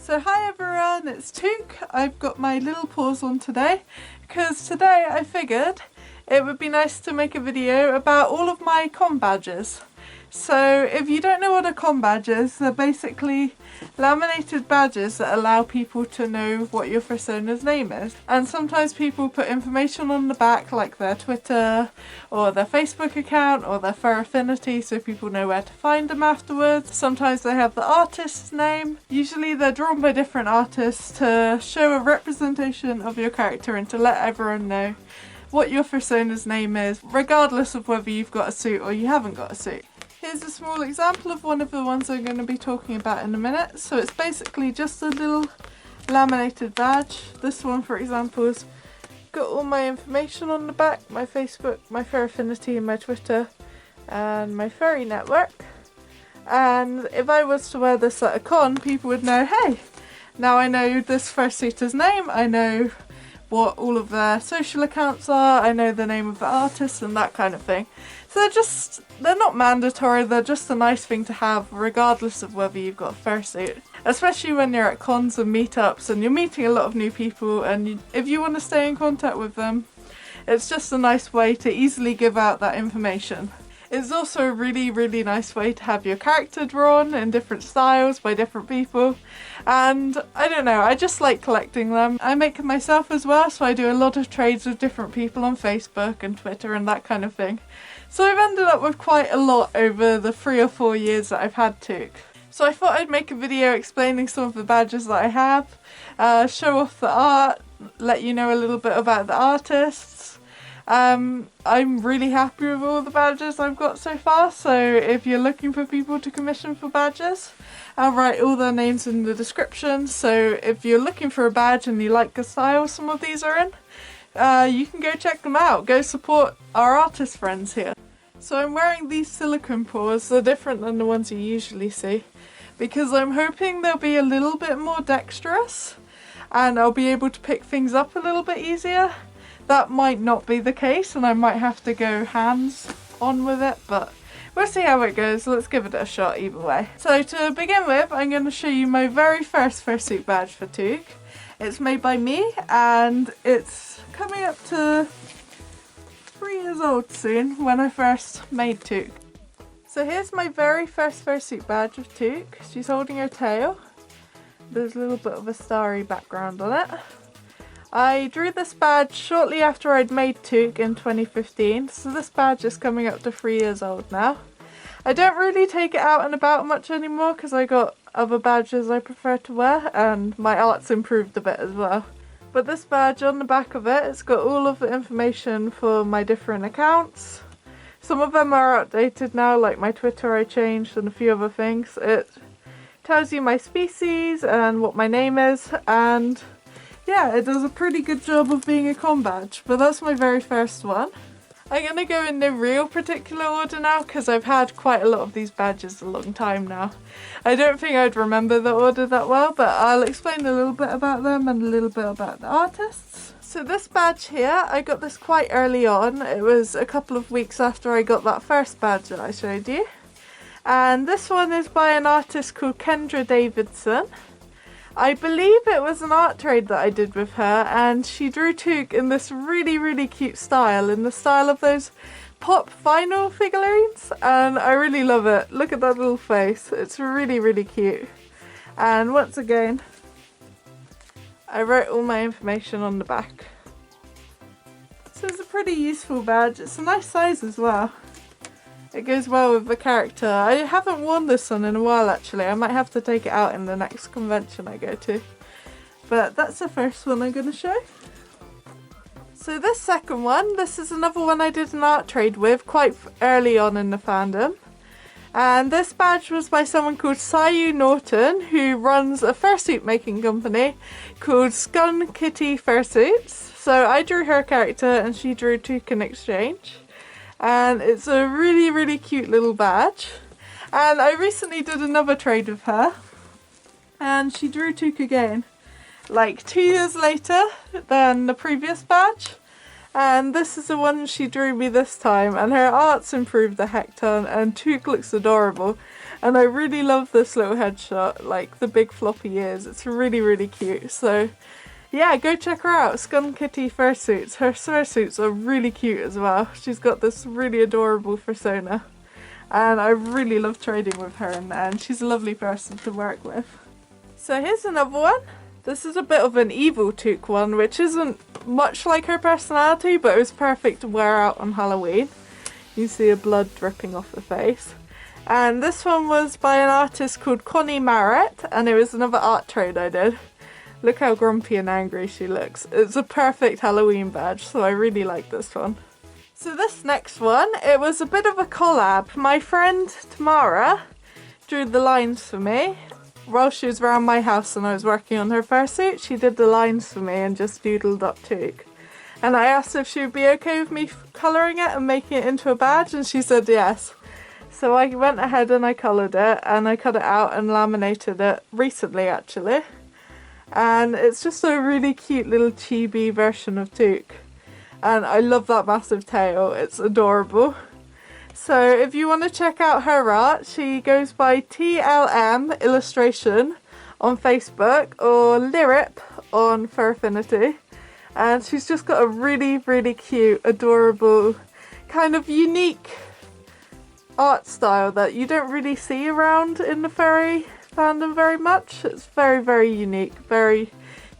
So hi everyone, it's Took. I've got my little paws on today because today I figured it would be nice to make a video about all of my con badges. So if you don't know what a con badge is, they're basically laminated badges that allow people to know what your persona's name is. And sometimes people put information on the back like their Twitter or their Facebook account or their fur affinity so people know where to find them afterwards. Sometimes they have the artist's name. Usually they're drawn by different artists to show a representation of your character and to let everyone know what your persona's name is, regardless of whether you've got a suit or you haven't got a suit. Here's a small example of one of the ones I'm going to be talking about in a minute. So it's basically just a little laminated badge. This one, for example, has got all my information on the back, my Facebook, my fur affinity, my Twitter and my furry network. And if I was to wear this at a con, people would know, hey, now I know this fursuiter's name, I know what all of their social accounts are, I know the name of the artist and that kind of thing. So they're not mandatory, they're just a nice thing to have regardless of whether you've got a fursuit. Especially when you're at cons and meetups and you're meeting a lot of new people, and if you want to stay in contact with them, it's just a nice way to easily give out that information. It's also a really nice way to have your character drawn in different styles by different people, and I don't know, I just like collecting them. I make them myself as well, so I do a lot of trades with different people on Facebook and Twitter and that kind of thing. So I've ended up with quite a lot over the 3 or 4 years that I've had Took. So I thought I'd make a video explaining some of the badges that I have, show off the art, let you know a little bit about the artists. I'm really happy with all the badges I've got so far, so if you're looking for people to commission for badges, I'll write all their names in the description, so if you're looking for a badge and you like the style some of these are in, you can go check them out, go support our artist friends here. So I'm wearing these silicone paws, they're different than the ones you usually see, because I'm hoping they'll be a little bit more dexterous and I'll be able to pick things up a little bit easier. That might not be the case and I might have to go hands on with it, but we'll see how it goes. Let's give it a shot either way. So to begin with, I'm going to show you my very first fursuit badge for Took. It's made by me and it's coming up to 3 years old soon when I first made Took. So here's my very first fursuit badge of Took. She's holding her tail. There's a little bit of a starry background on it. I drew this badge shortly after I'd made Took in 2015, so this badge is coming up to 3 years old now. I don't really take it out and about much anymore because I got other badges I prefer to wear and my art's improved a bit as well. But this badge, on the back of it, it's got all of the information for my different accounts. Some of them are outdated now, like my Twitter I changed and a few other things. It tells you my species and what my name is, and yeah, it does a pretty good job of being a con badge, but that's my very first one. I'm going to go in no real particular order now because I've had quite a lot of these badges a long time now. I don't think I'd remember the order that well, but I'll explain a little bit about them and a little bit about the artists. So this badge here, I got this quite early on. It was a couple of weeks after I got that first badge that I showed you. And this one is by an artist called Kendra Davidson. I believe it was an art trade that I did with her, and she drew Took in this really cute style, in the style of those pop vinyl figurines, and I really love it. Look at that little face, it's really cute. And once again, I wrote all my information on the back. So it's a pretty useful badge, it's a nice size as well. It goes well with the character. I haven't worn this one in a while actually. I might have to take it out in the next convention I go to. But that's the first one I'm going to show. So this second one, this is another one I did an art trade with quite early on in the fandom. And this badge was by someone called Sayu Norton, who runs a fursuit making company called Skun Kitty Fursuits. So I drew her character and she drew Took in exchange. And it's a really cute little badge, and I recently did another trade with her and she drew Took again, like 2 years later than the previous badge, and this is the one she drew me this time, and her art's improved a heck ton and Took looks adorable. And I really love this little headshot, like the big floppy ears. It's really, really cute. So yeah, go check her out. Skun Kitty Fursuits. Her fursuits are really cute as well. She's got this really adorable persona. And I really love trading with her, and she's a lovely person to work with. So here's another one. This is a bit of an evil toque one, which isn't much like her personality, but it was perfect to wear out on Halloween. You see a blood dripping off the face. And this one was by an artist called Connie Marrett, and it was another art trade I did. Look how grumpy and angry she looks. It's a perfect Halloween badge, so I really like this one. So this next one, it was a bit of a collab. My friend Tamara drew the lines for me. While she was around my house and I was working on her fursuit, she did the lines for me and just doodled up toque. And I asked if she would be okay with me colouring it and making it into a badge, and she said yes. So I went ahead and I coloured it, and I cut it out and laminated it recently actually. And it's just a really cute little chibi version of toque. And I love that massive tail, it's adorable. So if you want to check out her art, she goes by TLM Illustration on Facebook or Lyrip on Fur Affinity. And she's just got a really, really cute, adorable, kind of unique art style that you don't really see around in the furry fandom very much. It's very, very unique, very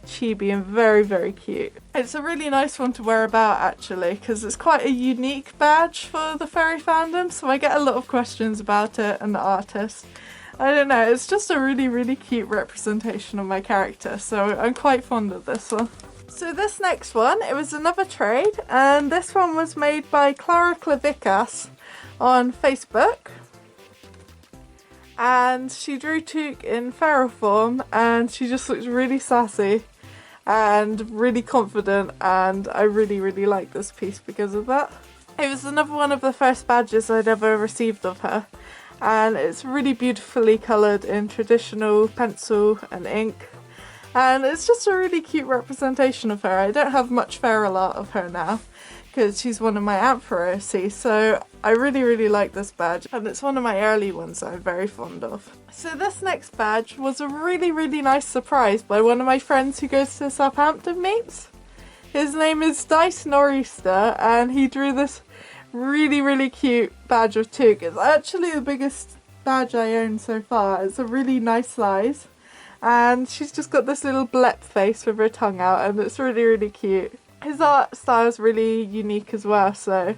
chibi and very, very cute. It's a really nice one to wear about actually, because it's quite a unique badge for the furry fandom, so I get a lot of questions about it and the artist. I don't know, it's just a really, really cute representation of my character, so I'm quite fond of this one. So this next one, it was another trade, and this one was made by Clara Clavicas on Facebook. And she drew toque in feral form, and she just looks really sassy and really confident, and I really, really like this piece because of that. It was another one of the first badges I'd ever received of her, and it's really beautifully coloured in traditional pencil and ink, and it's just a really cute representation of her. I don't have much feral art of her now because she's one of my Ampharosi, so I really, really like this badge, and it's one of my early ones that I'm very fond of. So this next badge was a really, really nice surprise by one of my friends who goes to Southampton meets. His name is Dice Norista, and he drew this really, really cute badge of toque. It's actually the biggest badge I own so far. It's a really nice size, and she's just got this little blep face with her tongue out, and it's really, really cute. His art style is really unique as well, so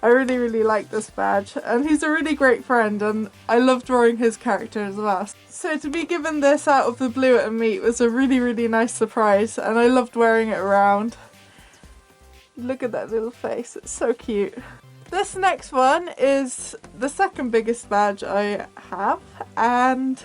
I really, really like this badge, and he's a really great friend, and I love drawing his character as well. So to be given this out of the blue at a meet was a really, really nice surprise, and I loved wearing it around. Look at that little face, it's so cute. This next one is the second biggest badge I have, and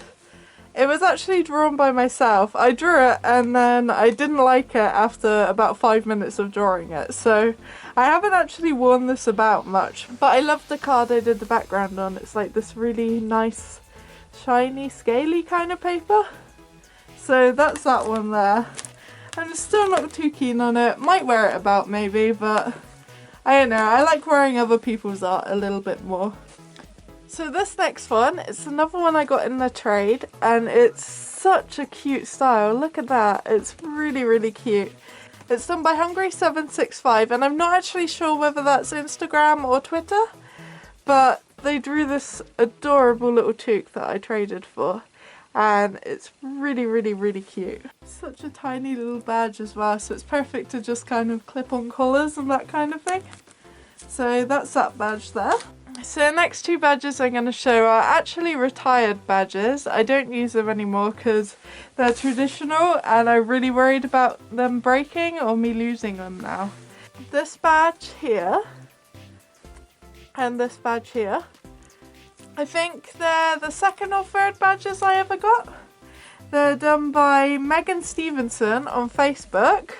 it was actually drawn by myself. I drew it and then I didn't like it after about 5 minutes of drawing it, so I haven't actually worn this about much, but I love the card I did the background on. It's like this really nice shiny scaly kind of paper, so that's that one there. I'm still not too keen on it, might wear it about maybe, but I don't know, I like wearing other people's art a little bit more. So this next one, it's another one I got in the trade, and it's such a cute style. Look at that, it's really, really cute. It's done by Hungry765, and I'm not actually sure whether that's Instagram or Twitter, but they drew this adorable little toque that I traded for, and it's really, really, really cute. Such a tiny little badge as well, so it's perfect to just kind of clip on collars and that kind of thing. So that's that badge there. So the next two badges I'm going to show are actually retired badges. I don't use them anymore because they're traditional, and I'm really worried about them breaking or me losing them now. This badge here and this badge here, I think they're the second or third badges I ever got. They're done by Megan Stevenson on Facebook,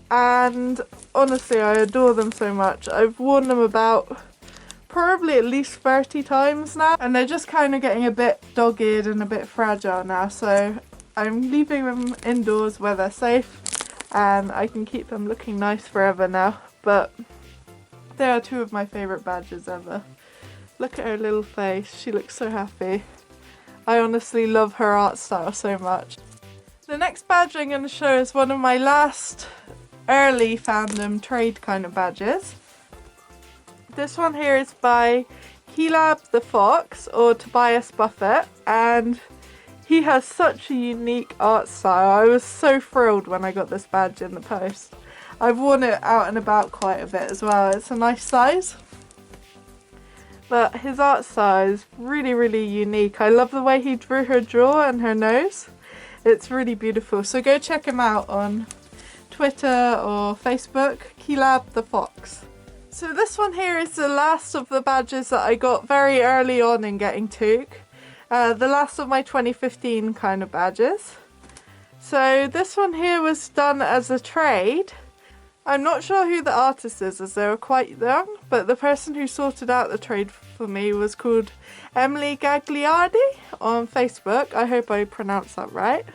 and honestly I adore them so much. I've worn them about probably at least 30 times now, and they're just kind of getting a bit dog-eared and a bit fragile now, so I'm leaving them indoors where they're safe and I can keep them looking nice forever now. But they are two of my favourite badges ever. Look at her little face, she looks so happy. I honestly love her art style so much. The next badge I'm going to show is one of my last early fandom trade kind of badges. This one here is by Kinsley the Fox, or Tobias Buffett, and he has such a unique art style. I was so thrilled when I got this badge in the post. I've worn it out and about quite a bit as well. It's a nice size. But his art style is really, really unique. I love the way he drew her jaw and her nose. It's really beautiful. So go check him out on Twitter or Facebook, Kinsley the Fox. So this one here is the last of the badges that I got very early on in getting Toque. The last of my 2015 kind of badges. So this one here was done as a trade. I'm not sure who the artist is as they were quite young, but the person who sorted out the trade for me was called Emily Gagliardi on Facebook. I hope I pronounced that right.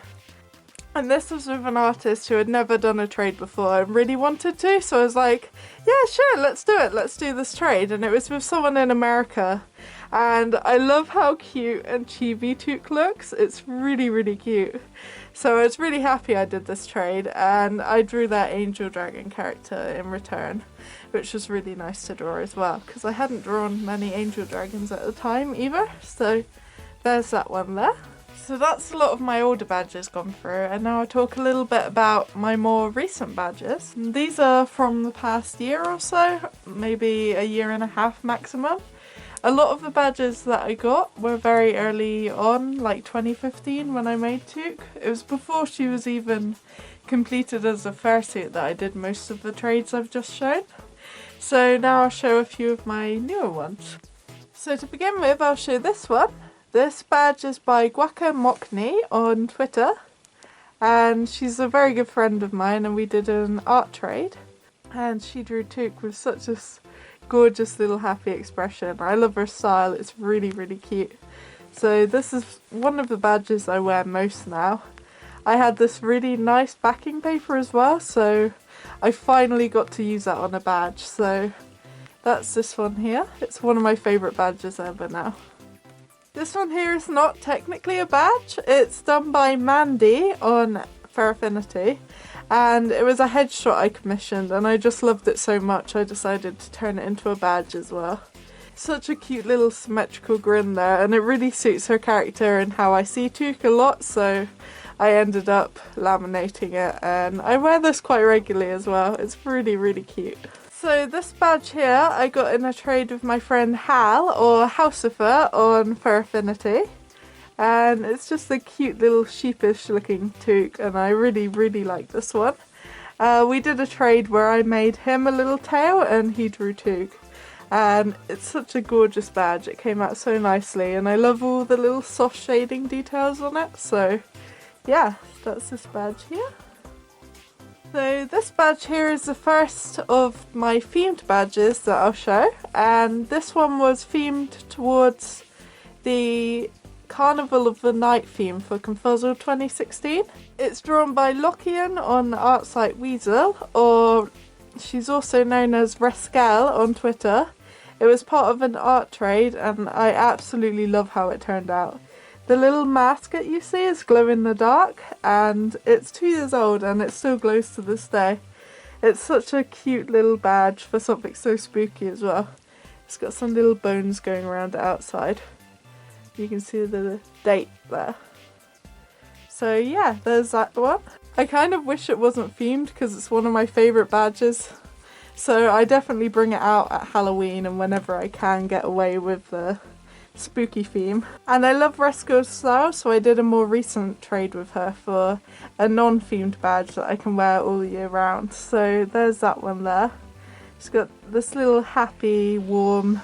And this was with an artist who had never done a trade before and really wanted to, so I was like, yeah, sure, let's do it, let's do this trade. And it was with someone in America, and I love how cute and chibi Toque looks. It's really, really cute. So I was really happy I did this trade, and I drew that angel dragon character in return, which was really nice to draw as well, because I hadn't drawn many angel dragons at the time either. So there's that one there. So that's a lot of my older badges gone through, and now I'll talk a little bit about my more recent badges. And these are from the past year or so, maybe a year and a half maximum. A lot of the badges that I got were very early on, like 2015 when I made Toque. It was before she was even completed as a fursuit that I did most of the trades I've just shown. So now I'll show a few of my newer ones. So to begin with, I'll show this one. This badge is by Guaca Mockney on Twitter, and she's a very good friend of mine, and we did an art trade, and she drew Toque with such a gorgeous little happy expression. I love her style, it's really, really cute. So this is one of the badges I wear most now. I had this really nice backing paper as well, so I finally got to use that on a badge. So that's this one here. It's one of my favourite badges ever now. This one here is not technically a badge. It's done by Mandy on Fur Affinity, and it was a headshot I commissioned, and I just loved it so much I decided to turn it into a badge as well. Such a cute little symmetrical grin there, and it really suits her character and how I see Toque a lot, so I ended up laminating it, and I wear this quite regularly as well. It's really, really cute. So this badge here I got in a trade with my friend Hal, or Housifer on Fur Affinity, and it's just a cute little sheepish looking Toque, and I really, really like this one. We did a trade where I made him a little tail and he drew Toque, and it's such a gorgeous badge. It came out so nicely, and I love all the little soft shading details on it. So yeah, that's this badge here. So this badge here is the first of my themed badges that I'll show, and this one was themed towards the Carnival of the Night theme for Confuzzle 2016. It's drawn by Lockian on the art site Weasel, or she's also known as Rascal on Twitter. It was part of an art trade, and I absolutely love how it turned out. The little mascot you see is glow in the dark, and it's 2 years old and it still glows to this day. It's such a cute little badge for something so spooky as well. It's got some little bones going around the outside. You can see the date there. So yeah, there's that one. I kind of wish it wasn't themed because it's one of my favourite badges. So I definitely bring it out at Halloween and whenever I can get away with the spooky theme. And I love Resco's style, so I did a more recent trade with her for a non-themed badge that I can wear all year round. So there's that one there. She's got this little happy, warm,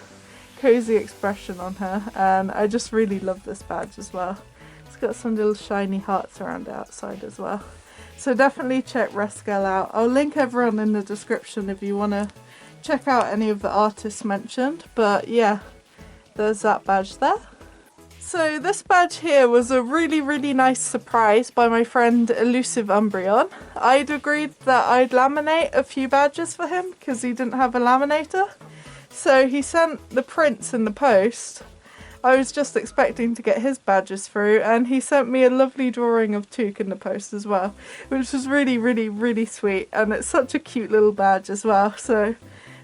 cozy expression on her, and I just really love this badge as well. It's got some little shiny hearts around the outside as well. So definitely check Rascal out. I'll link everyone in the description if you want to check out any of the artists mentioned. But yeah, there's that badge there. So this badge here was a really, really nice surprise by my friend Elusive Umbreon. I'd agreed that I'd laminate a few badges for him because he didn't have a laminator. So he sent the prints in the post, I was just expecting to get his badges through, and he sent me a lovely drawing of Took in the post as well, which was really, really, really sweet, and it's such a cute little badge as well, so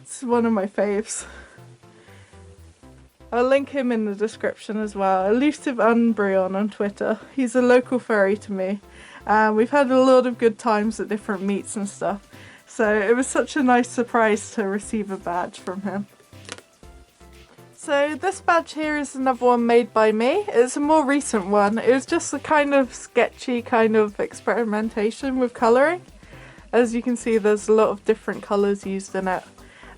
it's one of my faves. I'll link him in the description as well. Elusive Unbryon on Twitter. He's a local furry to me, and we've had a lot of good times at different meets and stuff, so it was such a nice surprise to receive a badge from him. So this badge here is another one made by me. It's a more recent one. It was just a kind of sketchy kind of experimentation with colouring. As you can see, there's a lot of different colours used in it.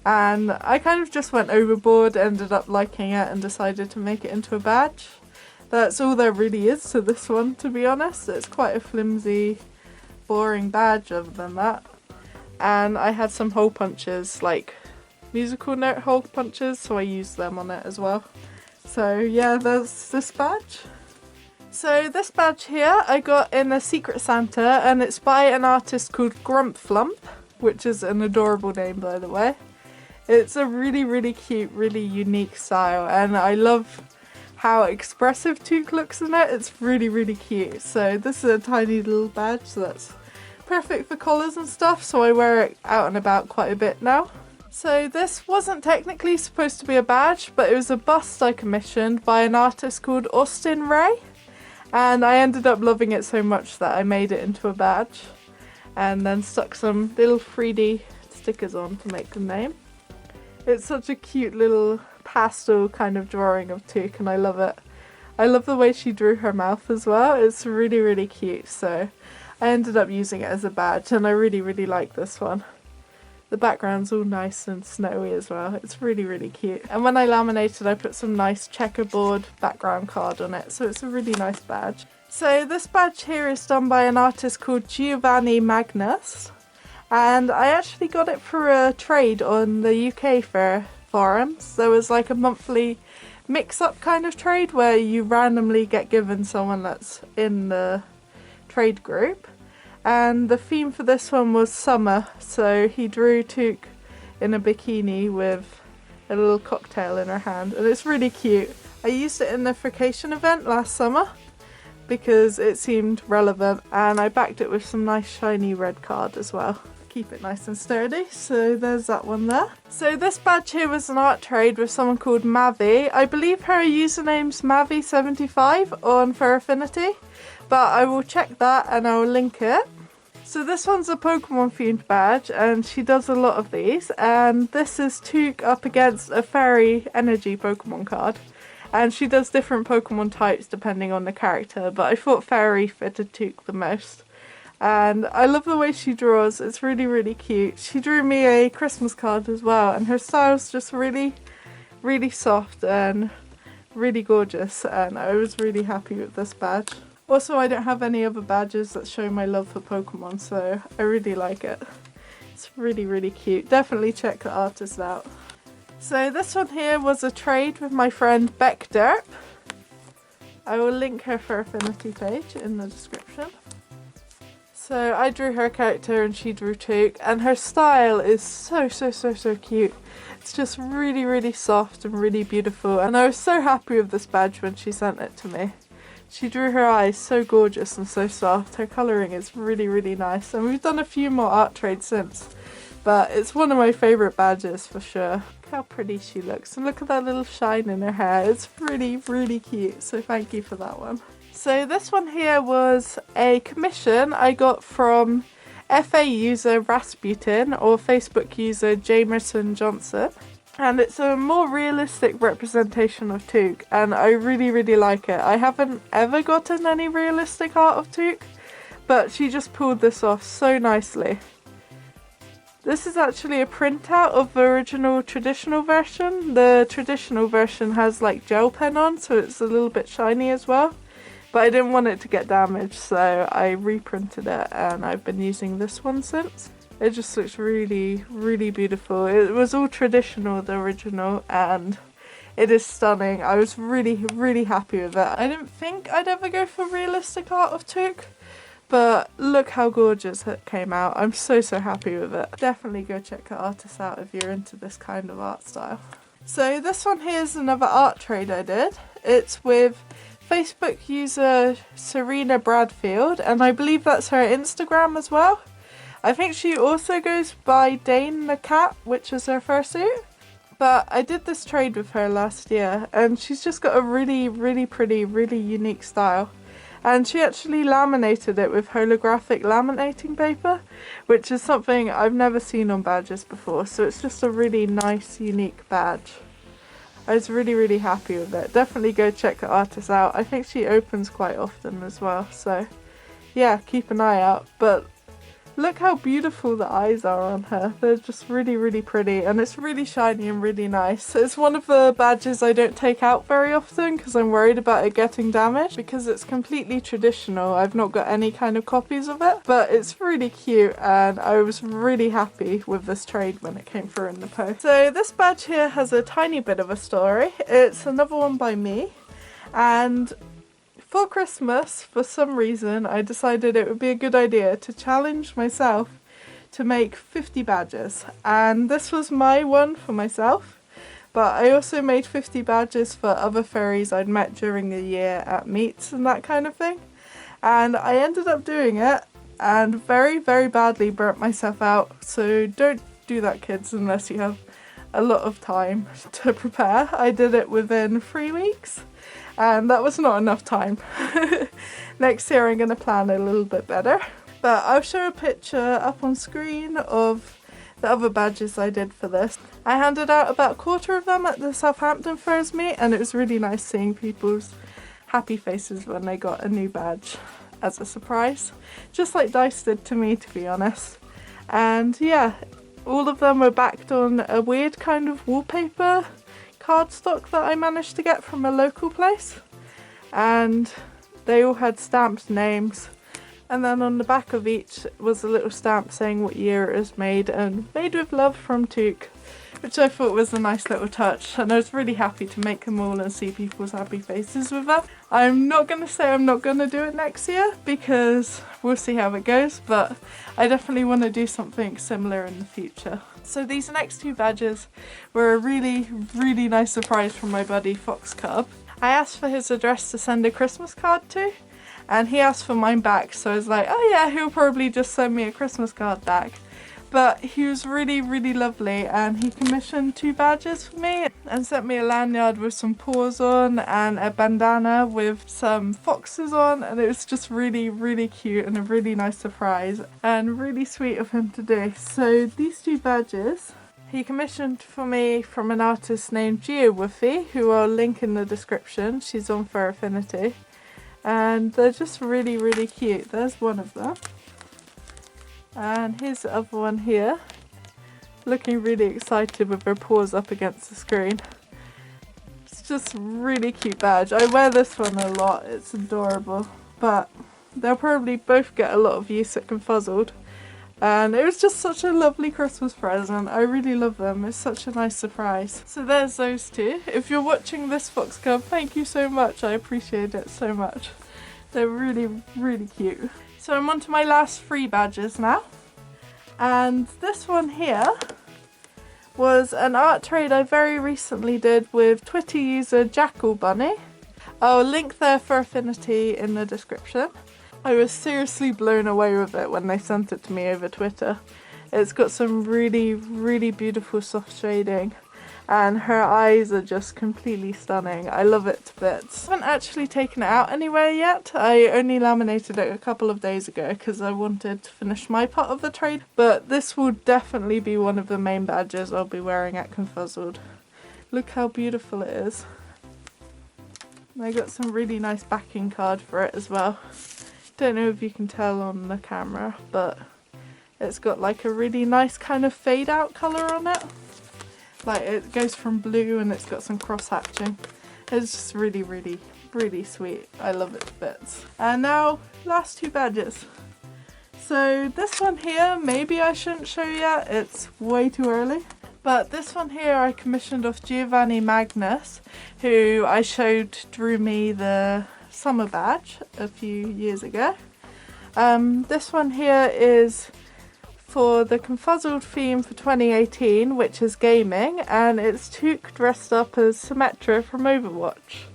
And I kind of just went overboard, ended up liking it and decided to make it into a badge. That's all there really is to this one, to be honest. It's quite a flimsy, boring badge other than that. And I had some hole punches, like musical note hole punches, so I used them on it as well. So yeah, there's this badge. So this badge here I got in a Secret Santa, and it's by an artist called Grumpflump, which is an adorable name by the way. It's a really, really cute, really unique style, and I love how expressive Took looks in it. It's really, really cute. So this is a tiny little badge, so that's perfect for collars and stuff, so I wear it out and about quite a bit now. So this wasn't technically supposed to be a badge, but it was a bust I commissioned by an artist called Raye, and I ended up loving it so much that I made it into a badge and then stuck some little 3D stickers on to make the name. It's such a cute little pastel kind of drawing of Took, and I love it. I love the way she drew her mouth as well. It's really, really cute, so I ended up using it as a badge, and I really, really like this one. The background's all nice and snowy as well. It's really, really cute. And when I laminated, I put some nice checkerboard background card on it, so it's a really nice badge. So this badge here is done by an artist called Giovanni Magnus, and I actually got it for a trade on the UK Fair forums. There was like a monthly mix-up kind of trade where you randomly get given someone that's in the trade group. And the theme for this one was summer, so he drew Took in a bikini with a little cocktail in her hand, and it's really cute. I used it in the vacation event last summer because it seemed relevant, and I backed it with some nice shiny red card as well. Keep it nice and sturdy, so there's that one there. So this badge here was an art trade with someone called Mavi. I believe her username's Mavi75 on Fur Affinity, but I will check that and I will link it. So this one's a Pokemon themed badge, and she does a lot of these, and this is Took up against a fairy energy Pokemon card, and she does different Pokemon types depending on the character, but I thought fairy fitted Took the most. And I love the way she draws. It's really, really cute. She drew me a Christmas card as well, and her style's just really, really soft and really gorgeous, and I was really happy with this badge. Also, I don't have any other badges that show my love for Pokemon, so I really like it. It's really, really cute. Definitely check the artist out. So this one here was a trade with my friend Beck Derp. I will link her Fur Affinity page in the description. So I drew her character and she drew Took, and her style is so cute. It's just really, really soft and really beautiful, and I was so happy with this badge when she sent it to me. She drew her eyes so gorgeous and so soft. Her colouring is really, really nice, and we've done a few more art trades since, but it's one of my favourite badges for sure. Look how pretty she looks, and look at that little shine in her hair. It's really, really cute, so thank you for that one. So this one here was a commission I got from FA user Rasputin or Facebook user Jamerson Johnson. And it's a more realistic representation of Took, and I really, really like it. I haven't ever gotten any realistic art of Took, but she just pulled this off so nicely. This is actually a printout of the original traditional version. The traditional version has like gel pen on, so it's a little bit shiny as well. But I didn't want it to get damaged, so I reprinted it, and I've been using this one since. It just looks really, really beautiful. It was all traditional, the original, and it is stunning. I was really, really happy with it. I didn't think I'd ever go for realistic art of Took, but look how gorgeous it came out. I'm so happy with it. Definitely go check the artist out if you're into this kind of art style. So this one here is another art trade I did. It's with Facebook user Serena Bradfield, and I believe that's her Instagram as well. I think she also goes by Dane the Cat, which is her fursuit. But I did this trade with her last year, and she's just got a really pretty, really unique style. And she actually laminated it with holographic laminating paper, which is something I've never seen on badges before, so it's just a really nice, unique badge. I was really happy with it. Definitely go check the artist out. I think she opens quite often as well, so yeah, keep an eye out. But look how beautiful the eyes are on her. They're just really pretty, and it's really shiny and really nice. It's one of the badges I don't take out very often because I'm worried about it getting damaged, because it's completely traditional. I've not got any kind of copies of it, but it's really cute, and I was really happy with this trade when it came through in the post. So this badge here has a tiny bit of a story. It's another one by me, and for Christmas, for some reason, I decided it would be a good idea to challenge myself to make 50 badges. And this was my one for myself, but I also made 50 badges for other furries I'd met during the year at meets and that kind of thing. And I ended up doing it and very badly burnt myself out. So don't do that, kids, unless you have a lot of time to prepare. I did it within 3 weeks. And that was not enough time. Next year I'm going to plan a little bit better. But I'll show a picture up on screen of the other badges I did for this. I handed out about a quarter of them at the Southampton Furs meet, and it was really nice seeing people's happy faces when they got a new badge as a surprise. Just like Dice did to me, to be honest. And yeah, all of them were backed on a weird kind of wallpaper cardstock that I managed to get from a local place, and they all had stamped names, and then on the back of each was a little stamp saying what year it was made, and made with love from Took, which I thought was a nice little touch, and I was really happy to make them all and see people's happy faces with them. I'm not going to say I'm not going to do it next year, because we'll see how it goes, but I definitely want to do something similar in the future. So these next two badges were a really nice surprise from my buddy Fox Cub. I asked for his address to send a Christmas card to, and he asked for mine back, so I was like, oh yeah, he'll probably just send me a Christmas card back. But he was really lovely, and he commissioned 2 badges for me and sent me a lanyard with some paws on and a bandana with some foxes on, and it was just really cute and a really nice surprise and really sweet of him to do. So these 2 badges he commissioned for me from an artist named GeoWoofy, who I'll link in the description. She's on Fur Affinity, and they're just really cute. There's one of them. And here's the other one here, looking really excited with her paws up against the screen. It's just a really cute badge. I wear this one a lot, it's adorable, but they'll probably both get a lot of use at Confuzzled. And it was just such a lovely Christmas present. I really love them. It's such a nice surprise. So there's those 2. If you're watching this, Fox Cub, thank you so much. I appreciate it so much. They're really cute. So I'm on to my last 3 badges now, and this one here was an art trade I very recently did with Twitter user Jackal Bunny. I'll link their Fur Affinity in the description. I was seriously blown away with it when they sent it to me over Twitter. It's got some really beautiful soft shading, and her eyes are just completely stunning. I love it to bits. I haven't actually taken it out anywhere yet. I only laminated it a couple of days ago because I wanted to finish my part of the trade, but this will definitely be one of the main badges I'll be wearing at Confuzzled. Look how beautiful it is. And I got some really nice backing card for it as well. Don't know if you can tell on the camera, but it's got like a really nice kind of fade out colour on it. Like, it goes from blue and it's got some cross hatching. It's just really sweet. I love it to bits. And now, last 2 badges. So this one here, maybe I shouldn't show yet, it's way too early. But this one here I commissioned off Giovanni Magnus, who I showed drew me the summer badge a few years ago. This one here is for the Confuzzled theme for 2018, which is gaming, and it's Took dressed up as Symmetra from Overwatch.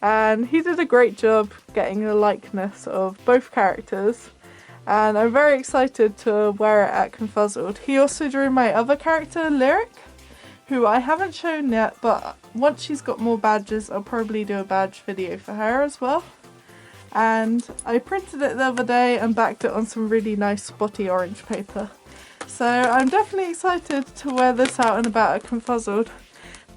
And he did a great job getting the likeness of both characters, and I'm very excited to wear it at Confuzzled. He also drew my other character, Lyric, who I haven't shown yet, but once she's got more badges I'll probably do a badge video for her as well. And I printed it the other day and backed it on some really nice spotty orange paper. So I'm definitely excited to wear this out and about at Confuzzled.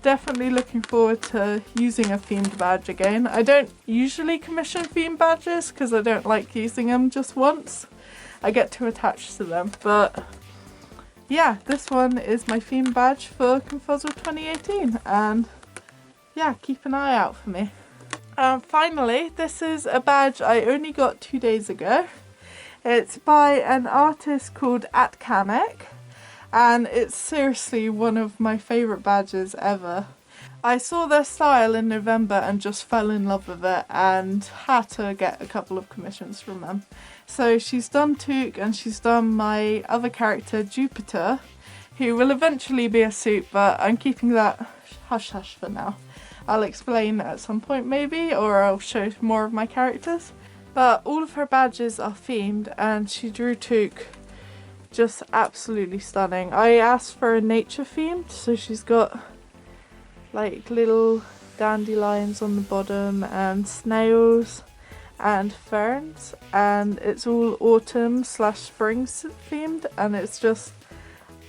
Definitely looking forward to using a themed badge again. I don't usually commission themed badges because I don't like using them just once. I get too attached to them, but yeah, this one is my theme badge for Confuzzled 2018, and yeah, keep an eye out for me. Finally, this is a badge I only got 2 days ago. It's by an artist called @Kamek, and it's seriously one of my favourite badges ever. I saw their style in November and just fell in love with it and had to get a couple of commissions from them. So she's done Took and she's done my other character Jupiter, who will eventually be a suit, but I'm keeping that hush hush for now. I'll explain at some point maybe, or I'll show more of my characters. But all of her badges are themed, and she drew Took just absolutely stunning. I asked for a nature themed, so she's got like little dandelions on the bottom and snails and ferns, and it's all autumn / spring themed, and it's just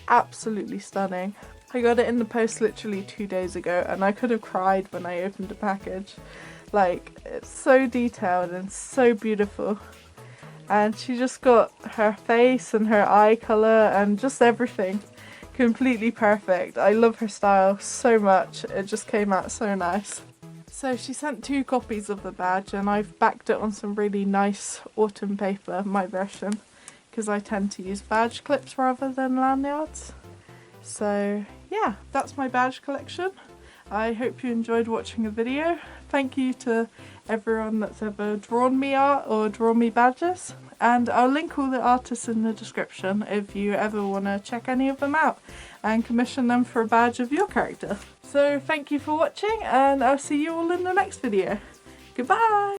absolutely stunning. I got it in the post literally 2 days ago and I could have cried when I opened the package. Like, it's so detailed and so beautiful. And she just got her face and her eye colour and just everything completely perfect. I love her style so much. It just came out so nice. So she sent 2 copies of the badge and I've backed it on some really nice autumn paper, my version, because I tend to use badge clips rather than lanyards. So yeah, that's my badge collection. I hope you enjoyed watching the video. Thank you to everyone that's ever drawn me art or drawn me badges, and I'll link all the artists in the description if you ever want to check any of them out and commission them for a badge of your character. So thank you for watching, and I'll see you all in the next video. Goodbye!